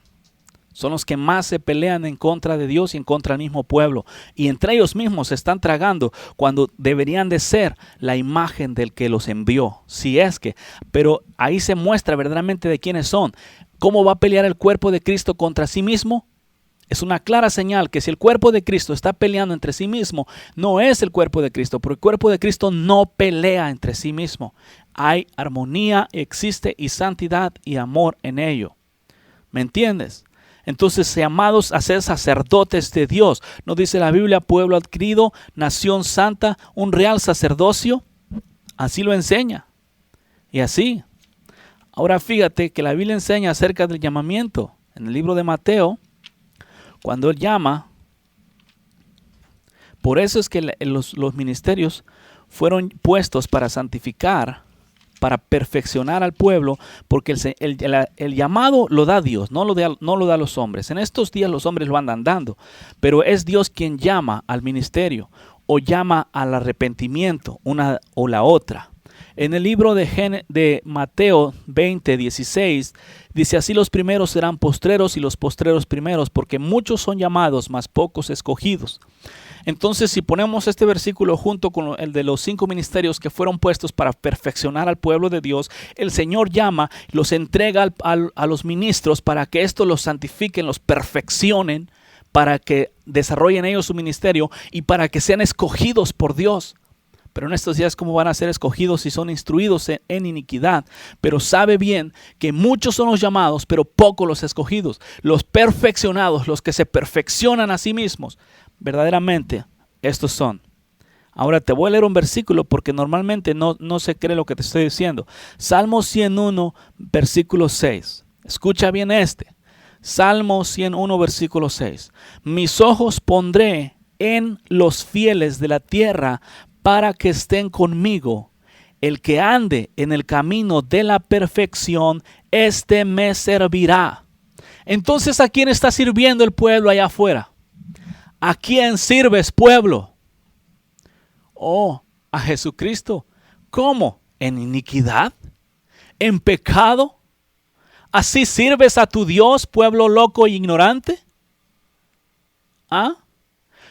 Son los que más se pelean en contra de Dios y en contra del mismo pueblo. Y entre ellos mismos se están tragando cuando deberían de ser la imagen del que los envió. Si es que, pero ahí se muestra verdaderamente de quiénes son. ¿Cómo va a pelear el cuerpo de Cristo contra sí mismo? Es una clara señal que si el cuerpo de Cristo está peleando entre sí mismo, no es el cuerpo de Cristo, porque el cuerpo de Cristo no pelea entre sí mismo. Hay armonía, existe y santidad y amor en ello. ¿Me entiendes? Entonces, llamados a ser sacerdotes de Dios. ¿No dice la Biblia, pueblo adquirido, nación santa, un real sacerdocio? Así lo enseña. Y así. Ahora fíjate que la Biblia enseña acerca del llamamiento. En el libro de Mateo, cuando Él llama, por eso es que los ministerios fueron puestos para santificar, para perfeccionar al pueblo, porque el llamado lo da Dios, no lo da los hombres. En estos días los hombres lo andan dando, pero es Dios quien llama al ministerio o llama al arrepentimiento, una o la otra. En el libro de Mateo 20:16 dice: así los primeros serán postreros y los postreros primeros, porque muchos son llamados, mas pocos escogidos. Entonces, si ponemos este versículo junto con el de los 5 ministerios que fueron puestos para perfeccionar al pueblo de Dios, el Señor llama, los entrega a los ministros para que estos los santifiquen, los perfeccionen, para que desarrollen ellos su ministerio y para que sean escogidos por Dios. Pero en estos días, ¿cómo van a ser escogidos si son instruidos en iniquidad? Pero sabe bien que muchos son los llamados, pero pocos los escogidos. Los perfeccionados, los que se perfeccionan a sí mismos, verdaderamente, estos son. Ahora te voy a leer un versículo porque normalmente no se cree lo que te estoy diciendo. Salmo 101, versículo 6. Escucha bien este. Salmo 101, versículo 6. Mis ojos pondré en los fieles de la tierra para que estén conmigo. El que ande en el camino de la perfección, este me servirá. Entonces, ¿a quién está sirviendo el pueblo allá afuera? ¿A quién sirves, pueblo? Oh, a Jesucristo. ¿Cómo? ¿En iniquidad? ¿En pecado? ¿Así sirves a tu Dios, pueblo loco e ignorante? ¿Ah?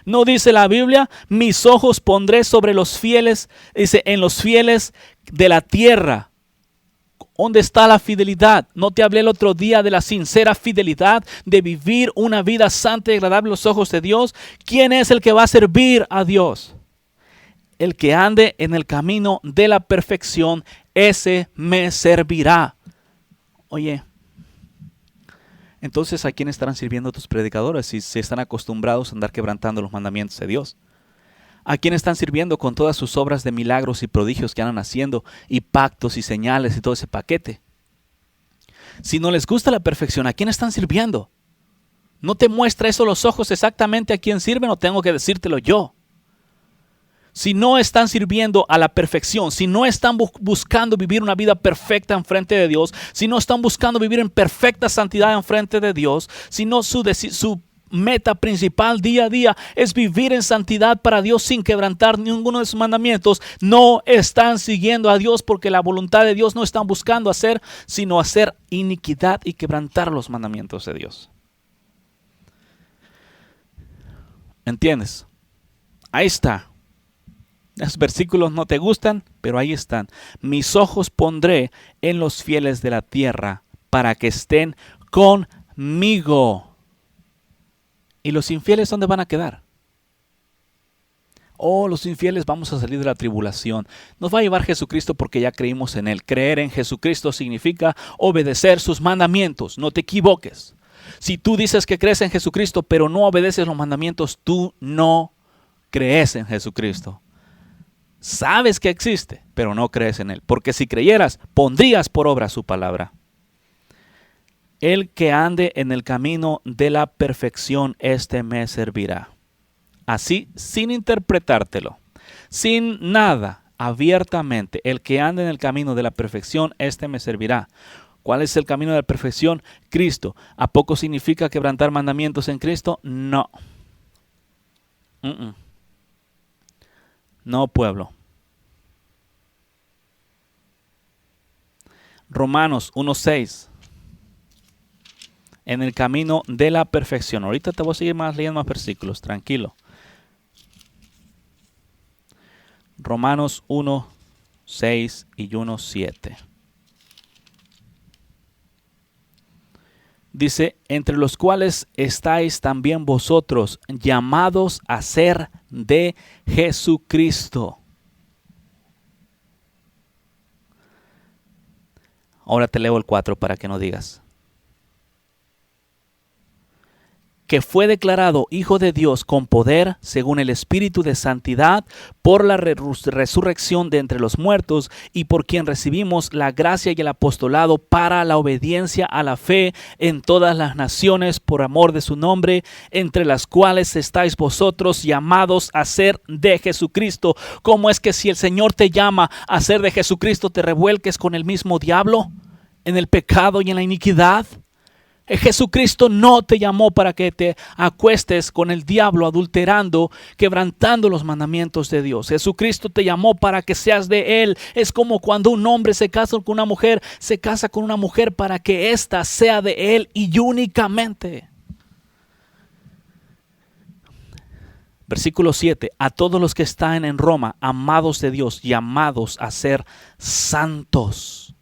¿No dice la Biblia? Mis ojos pondré sobre los fieles, dice, en los fieles de la tierra. ¿Dónde está la fidelidad? ¿No te hablé el otro día de la sincera fidelidad de vivir una vida santa y agradable a los ojos de Dios? ¿Quién es el que va a servir a Dios? El que ande en el camino de la perfección, ese me servirá. Oye, entonces, ¿a quién estarán sirviendo tus predicadores si se están acostumbrados a andar quebrantando los mandamientos de Dios? ¿A quién están sirviendo con todas sus obras de milagros y prodigios que andan haciendo y pactos y señales y todo ese paquete? Si no les gusta la perfección, ¿a quién están sirviendo? ¿No te muestra eso los ojos exactamente a quién sirven o tengo que decírtelo yo? Si no están sirviendo a la perfección, si no están buscando vivir una vida perfecta en frente de Dios, si no están buscando vivir en perfecta santidad en frente de Dios, si no su meta principal día a día es vivir en santidad para Dios sin quebrantar ninguno de sus mandamientos, no están siguiendo a Dios, porque la voluntad de Dios no están buscando hacer, sino hacer iniquidad y quebrantar los mandamientos de Dios. ¿Entiendes? Ahí está. Los versículos no te gustan, pero ahí están. Mis ojos pondré en los fieles de la tierra para que estén conmigo. ¿Y los infieles dónde van a quedar? Oh, los infieles vamos a salir de la tribulación. Nos va a llevar Jesucristo porque ya creímos en Él. Creer en Jesucristo significa obedecer sus mandamientos. No te equivoques. Si tú dices que crees en Jesucristo, pero no obedeces los mandamientos, tú no crees en Jesucristo. Sabes que existe, pero no crees en Él. Porque si creyeras, pondrías por obra su palabra. El que ande en el camino de la perfección, este me servirá. Así, sin interpretártelo, sin nada, abiertamente, el que ande en el camino de la perfección, este me servirá. ¿Cuál es el camino de la perfección? Cristo. ¿A poco significa quebrantar mandamientos en Cristo? No. No, pueblo. Romanos 1:6. En el camino de la perfección. Ahorita te voy a seguir leyendo más versículos, tranquilo. Romanos 1:6 y 1:7. Dice, entre los cuales estáis también vosotros, llamados a ser de Jesucristo. Ahora te leo el 4 para que no digas. Que fue declarado Hijo de Dios con poder, según el Espíritu de Santidad, por la resurrección de entre los muertos, y por quien recibimos la gracia y el apostolado para la obediencia a la fe en todas las naciones, por amor de su nombre, entre las cuales estáis vosotros llamados a ser de Jesucristo. ¿Cómo es que si el Señor te llama a ser de Jesucristo, te revuelques con el mismo diablo, en el pecado y en la iniquidad? Jesucristo no te llamó para que te acuestes con el diablo adulterando, quebrantando los mandamientos de Dios. Jesucristo te llamó para que seas de Él. Es como cuando un hombre se casa con una mujer, se casa con una mujer para que ésta sea de Él y únicamente. Versículo 7. A todos los que están en Roma, amados de Dios, llamados a ser santos.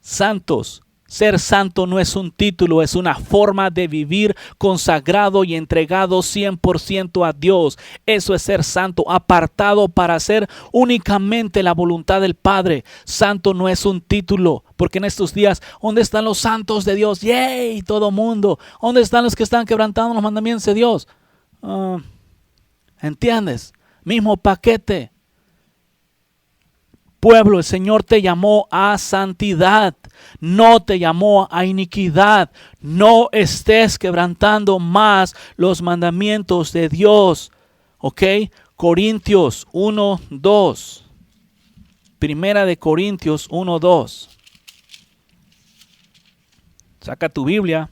Santos. Ser santo no es un título, es una forma de vivir consagrado y entregado 100% a Dios. Eso es ser santo, apartado para hacer únicamente la voluntad del Padre. Santo no es un título, porque en estos días, ¿dónde están los santos de Dios? ¡Yay! Todo mundo. ¿Dónde están los que están quebrantando los mandamientos de Dios? ¿Entiendes? Mismo paquete. Pueblo, el Señor te llamó a santidad, no te llamó a iniquidad. No estés quebrantando más los mandamientos de Dios. ¿Ok? Corintios 1:2. Primera de Corintios 1:2. Saca tu Biblia,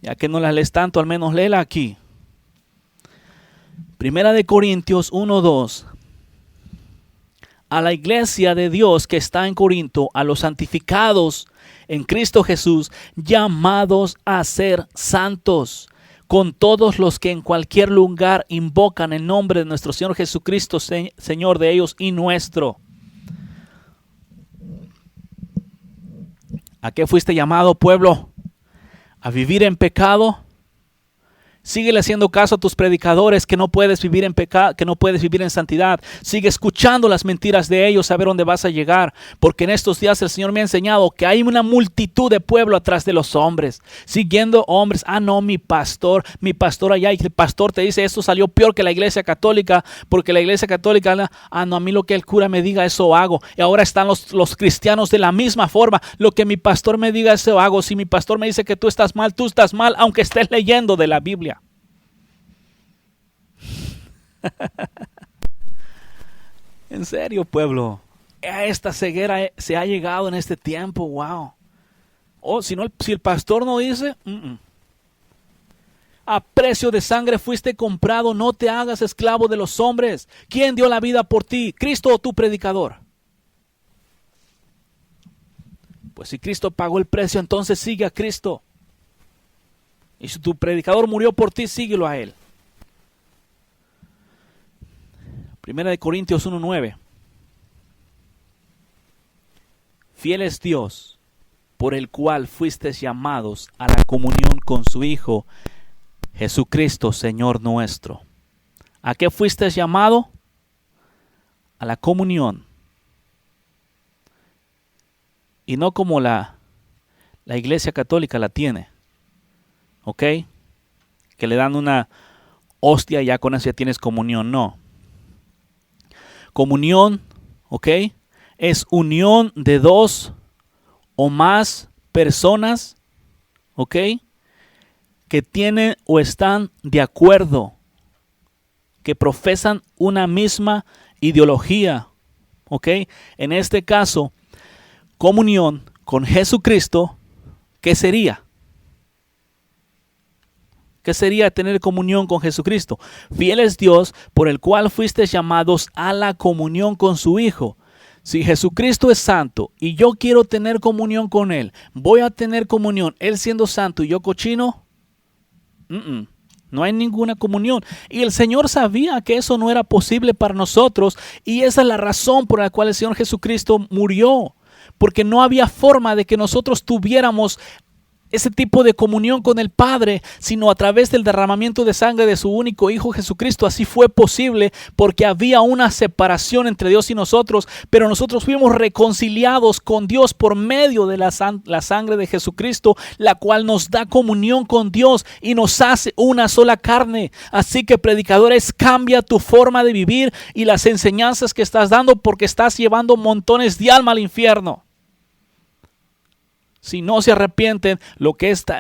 ya que no la lees tanto, al menos léela aquí. Primera de Corintios 1:2. A la iglesia de Dios que está en Corinto, a los santificados en Cristo Jesús, llamados a ser santos, con todos los que en cualquier lugar invocan el nombre de nuestro Señor Jesucristo, Señor de ellos y nuestro. ¿A qué fuiste llamado, pueblo? ¿A vivir en pecado? Síguele haciendo caso a tus predicadores que no puedes vivir en pecado, que no puedes vivir en santidad. Sigue escuchando las mentiras de ellos a ver dónde vas a llegar. Porque en estos días el Señor me ha enseñado que hay una multitud de pueblo atrás de los hombres. Siguiendo hombres. No, mi pastor allá. Y el pastor te dice, esto salió peor que la iglesia católica. Porque la iglesia católica, no, a mí lo que el cura me diga, eso hago. Y ahora están los cristianos de la misma forma. Lo que mi pastor me diga, eso hago. Si mi pastor me dice que tú estás mal, aunque estés leyendo de la Biblia. En serio, pueblo, a esta ceguera se ha llegado en este tiempo. Wow. Si el pastor no dice, a precio de sangre fuiste comprado, no te hagas esclavo de los hombres. ¿Quién dio la vida por ti? ¿Cristo o tu predicador? Pues si Cristo pagó el precio, entonces sigue a Cristo. Y si tu predicador murió por ti, síguelo a él. Primera de Corintios 1:9. Fiel es Dios, por el cual fuisteis llamados a la comunión con su Hijo, Jesucristo, Señor nuestro. ¿A qué fuisteis llamado? A la comunión. Y no como la iglesia católica la tiene. ¿Ok? Que le dan una hostia y ya con eso ya tienes comunión. No. Comunión, ¿ok? Es unión de dos o más personas, ¿ok? Que tienen o están de acuerdo, que profesan una misma ideología, ¿ok? En este caso, comunión con Jesucristo, ¿qué sería? ¿Qué sería tener comunión con Jesucristo? Fiel es Dios, por el cual fuisteis llamados a la comunión con su Hijo. Si Jesucristo es santo y yo quiero tener comunión con Él, ¿voy a tener comunión Él siendo santo y yo cochino? No hay ninguna comunión. Y el Señor sabía que eso no era posible para nosotros, y esa es la razón por la cual el Señor Jesucristo murió. Porque no había forma de que nosotros tuviéramos ese tipo de comunión con el Padre, sino a través del derramamiento de sangre de su único Hijo Jesucristo. Así fue posible porque había una separación entre Dios y nosotros, pero nosotros fuimos reconciliados con Dios por medio de la sangre de Jesucristo, la cual nos da comunión con Dios y nos hace una sola carne. Así que, predicadores, cambia tu forma de vivir y las enseñanzas que estás dando, porque estás llevando montones de alma al infierno. Si no se arrepienten,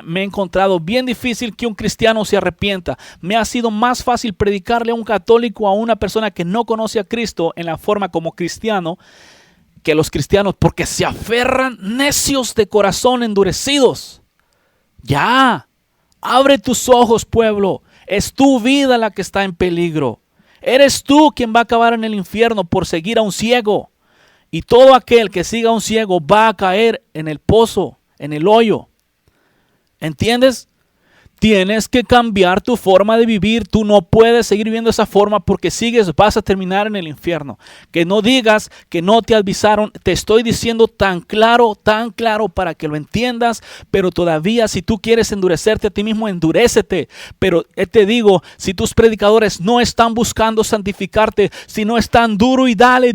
me he encontrado bien difícil que un cristiano se arrepienta. Me ha sido más fácil predicarle a un católico, a una persona que no conoce a Cristo en la forma como cristiano, que los cristianos, porque se aferran necios de corazón, endurecidos. Ya. Abre tus ojos, pueblo. Es tu vida la que está en peligro. Eres tú quien va a acabar en el infierno por seguir a un ciego. Y todo aquel que siga a un ciego va a caer en el pozo, en el hoyo. ¿Entiendes? Tienes que cambiar tu forma de vivir. Tú no puedes seguir viviendo de esa forma porque vas a terminar en el infierno. Que no digas que no te avisaron. Te estoy diciendo tan claro para que lo entiendas. Pero todavía si tú quieres endurecerte a ti mismo, endurécete. Pero te digo, si tus predicadores no están buscando santificarte, si no están duro y dale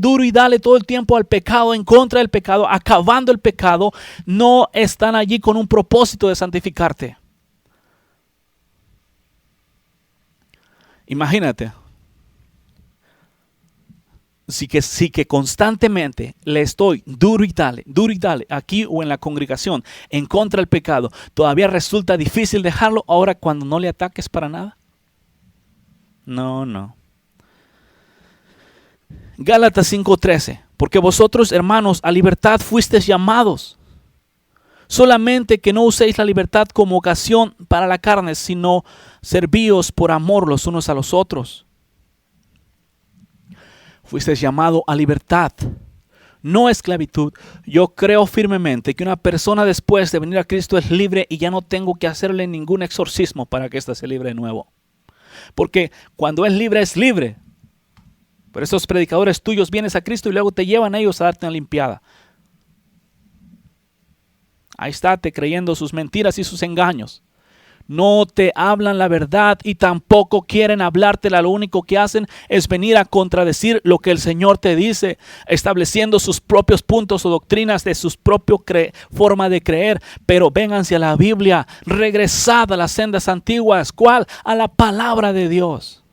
todo el tiempo al pecado, en contra del pecado, acabando el pecado, no están allí con un propósito de santificarte. Imagínate, si que constantemente le estoy duro y dale, aquí o en la congregación, en contra del pecado, todavía resulta difícil dejarlo ahora cuando no le ataques para nada. No. Gálatas 5:13, porque vosotros, hermanos, a libertad fuisteis llamados. Solamente que no uséis la libertad como ocasión para la carne, sino servíos por amor los unos a los otros. Fuiste llamado a libertad, no esclavitud. Yo creo firmemente que una persona después de venir a Cristo es libre y ya no tengo que hacerle ningún exorcismo para que ésta se libre de nuevo. Porque cuando es libre. Pero esos predicadores tuyos vienes a Cristo y luego te llevan a ellos a darte una limpiada. Ahí está, te creyendo sus mentiras y sus engaños. No te hablan la verdad y tampoco quieren hablártela. Lo único que hacen es venir a contradecir lo que el Señor te dice, estableciendo sus propios puntos o doctrinas de su propia forma de creer. Pero vénganse a la Biblia, regresad a las sendas antiguas. ¿Cuál? A la palabra de Dios.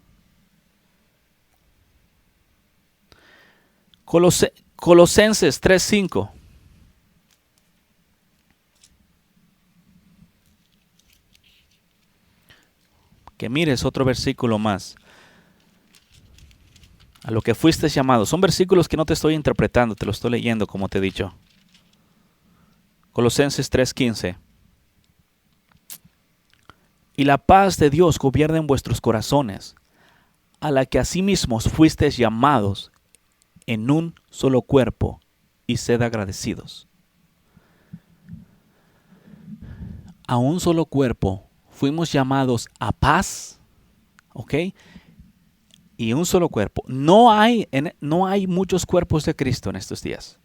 Colosenses 3:5. Que mires otro versículo más. A lo que fuiste llamado. Son versículos que no te estoy interpretando, te lo estoy leyendo como te he dicho. Colosenses 3:15. Y la paz de Dios gobierna en vuestros corazones, a la que asimismo fuisteis llamados en un solo cuerpo, y sed agradecidos. A un solo cuerpo fuimos llamados a paz, ¿ok? Y un solo cuerpo. No hay muchos cuerpos de Cristo en estos días.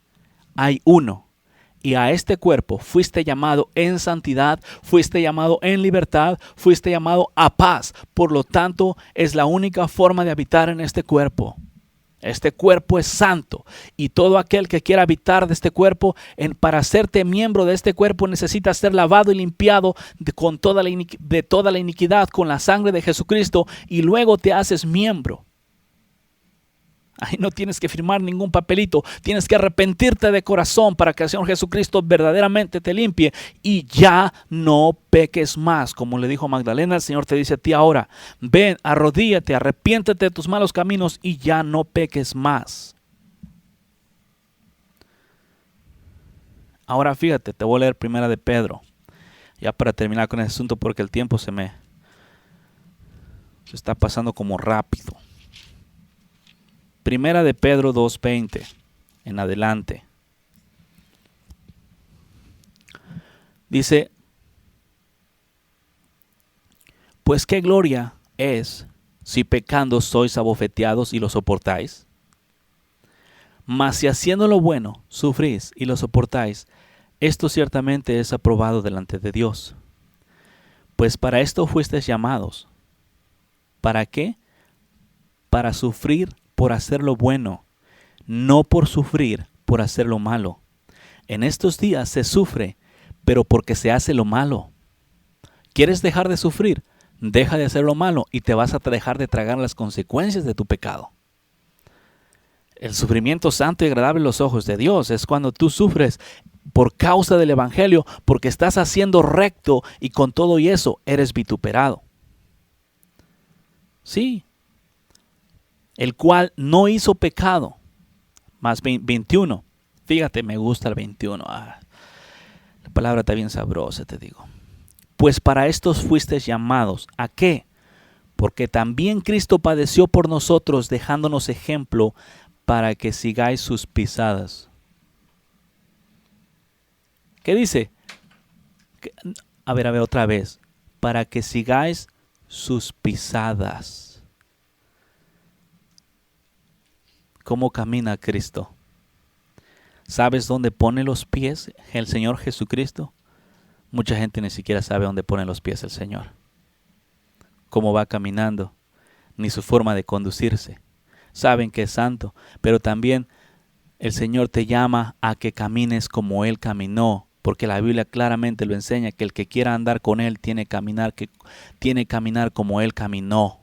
Hay uno. Y a este cuerpo fuiste llamado en santidad, fuiste llamado en libertad, fuiste llamado a paz. Por lo tanto, es la única forma de habitar en este cuerpo. Este cuerpo es santo y todo aquel que quiera habitar de este cuerpo, para hacerte miembro de este cuerpo necesitas ser lavado y limpiado de toda la iniquidad con la sangre de Jesucristo y luego te haces miembro. Ahí no tienes que firmar ningún papelito, tienes que arrepentirte de corazón para que el Señor Jesucristo verdaderamente te limpie y ya no peques más. Como le dijo Magdalena, el Señor te dice a ti ahora, ven, arrodíllate, arrepiéntete de tus malos caminos y ya no peques más. Ahora fíjate, te voy a leer Primera de Pedro, ya para terminar con el asunto porque el tiempo se está pasando como rápido. Primera de Pedro 2:20 en adelante. Dice, pues qué gloria es si pecando sois abofeteados y lo soportáis. Mas si haciendo lo bueno sufrís y lo soportáis, esto ciertamente es aprobado delante de Dios. Pues para esto fuisteis llamados. ¿Para qué? Para sufrir por hacer lo bueno, no por sufrir por hacer lo malo. En estos días se sufre, pero porque se hace lo malo. ¿Quieres dejar de sufrir? Deja de hacer lo malo y te vas a dejar de tragar las consecuencias de tu pecado. El sufrimiento santo y agradable en los ojos de Dios es cuando tú sufres por causa del Evangelio, porque estás haciendo recto y con todo y eso eres vituperado. Sí. El cual no hizo pecado. Más 21. Fíjate, me gusta el 21. La palabra está bien sabrosa, te digo. Pues para estos fuisteis llamados. ¿A qué? Porque también Cristo padeció por nosotros, dejándonos ejemplo para que sigáis sus pisadas. ¿Qué dice? A ver, otra vez. Para que sigáis sus pisadas. ¿Cómo camina Cristo? ¿Sabes dónde pone los pies el Señor Jesucristo? Mucha gente ni siquiera sabe dónde pone los pies el Señor. Cómo va caminando, ni su forma de conducirse. Saben que es santo, pero también el Señor te llama a que camines como Él caminó, porque la Biblia claramente lo enseña, que el que quiera andar con Él tiene que caminar como Él caminó.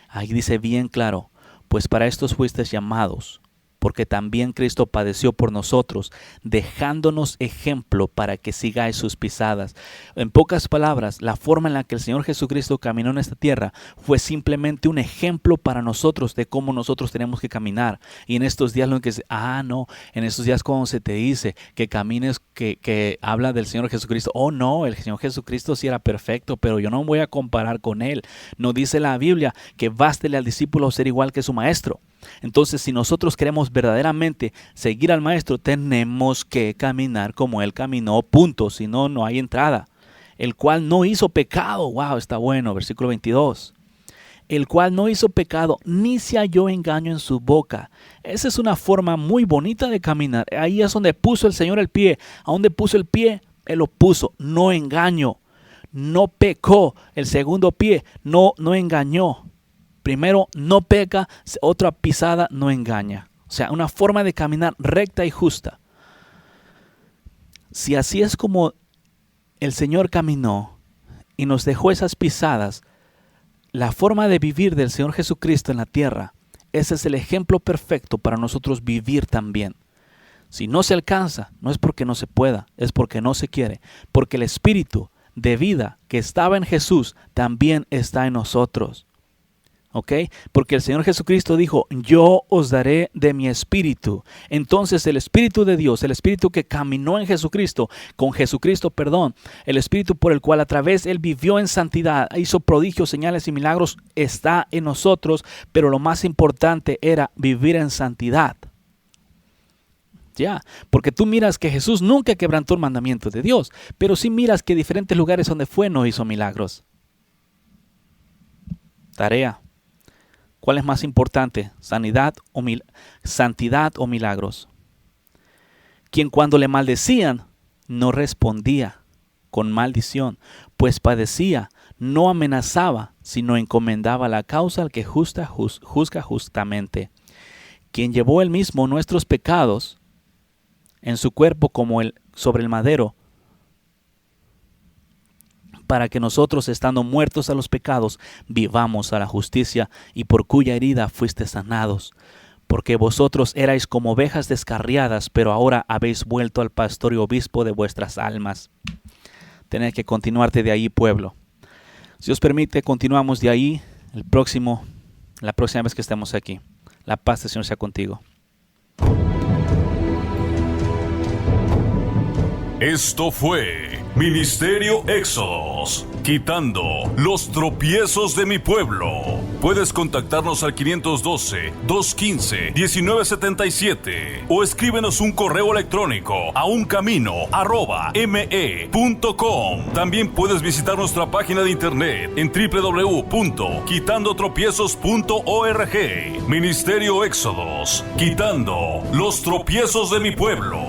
Ahí dice bien claro, pues para estos fuisteis llamados, porque también Cristo padeció por nosotros, dejándonos ejemplo para que sigáis sus pisadas. En pocas palabras, la forma en la que el Señor Jesucristo caminó en esta tierra fue simplemente un ejemplo para nosotros de cómo nosotros tenemos que caminar. Y en estos días lo que en estos días cuando se te dice que camines, que habla del Señor Jesucristo, no, el Señor Jesucristo sí era perfecto, pero yo no me voy a comparar con Él. No dice la Biblia que bástele al discípulo ser igual que su maestro. Entonces, si nosotros queremos verdaderamente seguir al Maestro, tenemos que caminar como Él caminó, punto. Si no, no hay entrada. El cual no hizo pecado. Wow, está bueno. Versículo 22. El cual no hizo pecado, ni se halló engaño en su boca. Esa es una forma muy bonita de caminar. Ahí es donde puso el Señor el pie. ¿A dónde puso el pie? Él lo puso. No engaño. No pecó. El segundo pie no engañó. Primero, no peca, otra pisada no engaña. O sea, una forma de caminar recta y justa. Si así es como el Señor caminó y nos dejó esas pisadas, la forma de vivir del Señor Jesucristo en la tierra, ese es el ejemplo perfecto para nosotros vivir también. Si no se alcanza, no es porque no se pueda, es porque no se quiere. Porque el Espíritu de vida que estaba en Jesús también está en nosotros. ¿Ok? Porque el Señor Jesucristo dijo, yo os daré de mi espíritu. Entonces el Espíritu de Dios, el Espíritu que caminó en Jesucristo, el Espíritu por el cual a través Él vivió en santidad, hizo prodigios, señales y milagros, está en nosotros, pero lo más importante era vivir en santidad. Ya, porque tú miras que Jesús nunca quebrantó el mandamiento de Dios, pero sí miras que diferentes lugares donde fue no hizo milagros. Tarea. ¿Cuál es más importante? ¿Santidad o milagros? Quien cuando le maldecían no respondía con maldición, pues padecía, no amenazaba, sino encomendaba la causa al que juzga justamente. Quien llevó él mismo nuestros pecados en su cuerpo como sobre el madero, para que nosotros, estando muertos a los pecados, vivamos a la justicia, y por cuya herida fuiste sanados. Porque vosotros erais como ovejas descarriadas, pero ahora habéis vuelto al pastor y obispo de vuestras almas. Tenéis que continuarte de ahí, pueblo. Si os permite, continuamos de ahí la próxima vez que estemos aquí. La paz del Señor sea contigo. Esto fue Ministerio Éxodos, quitando los tropiezos de mi pueblo. Puedes contactarnos al 512-215-1977 o escríbenos un correo electrónico a uncamino@me.com. También puedes visitar nuestra página de internet en www.quitandotropiezos.org. Ministerio Éxodos, quitando los tropiezos de mi pueblo.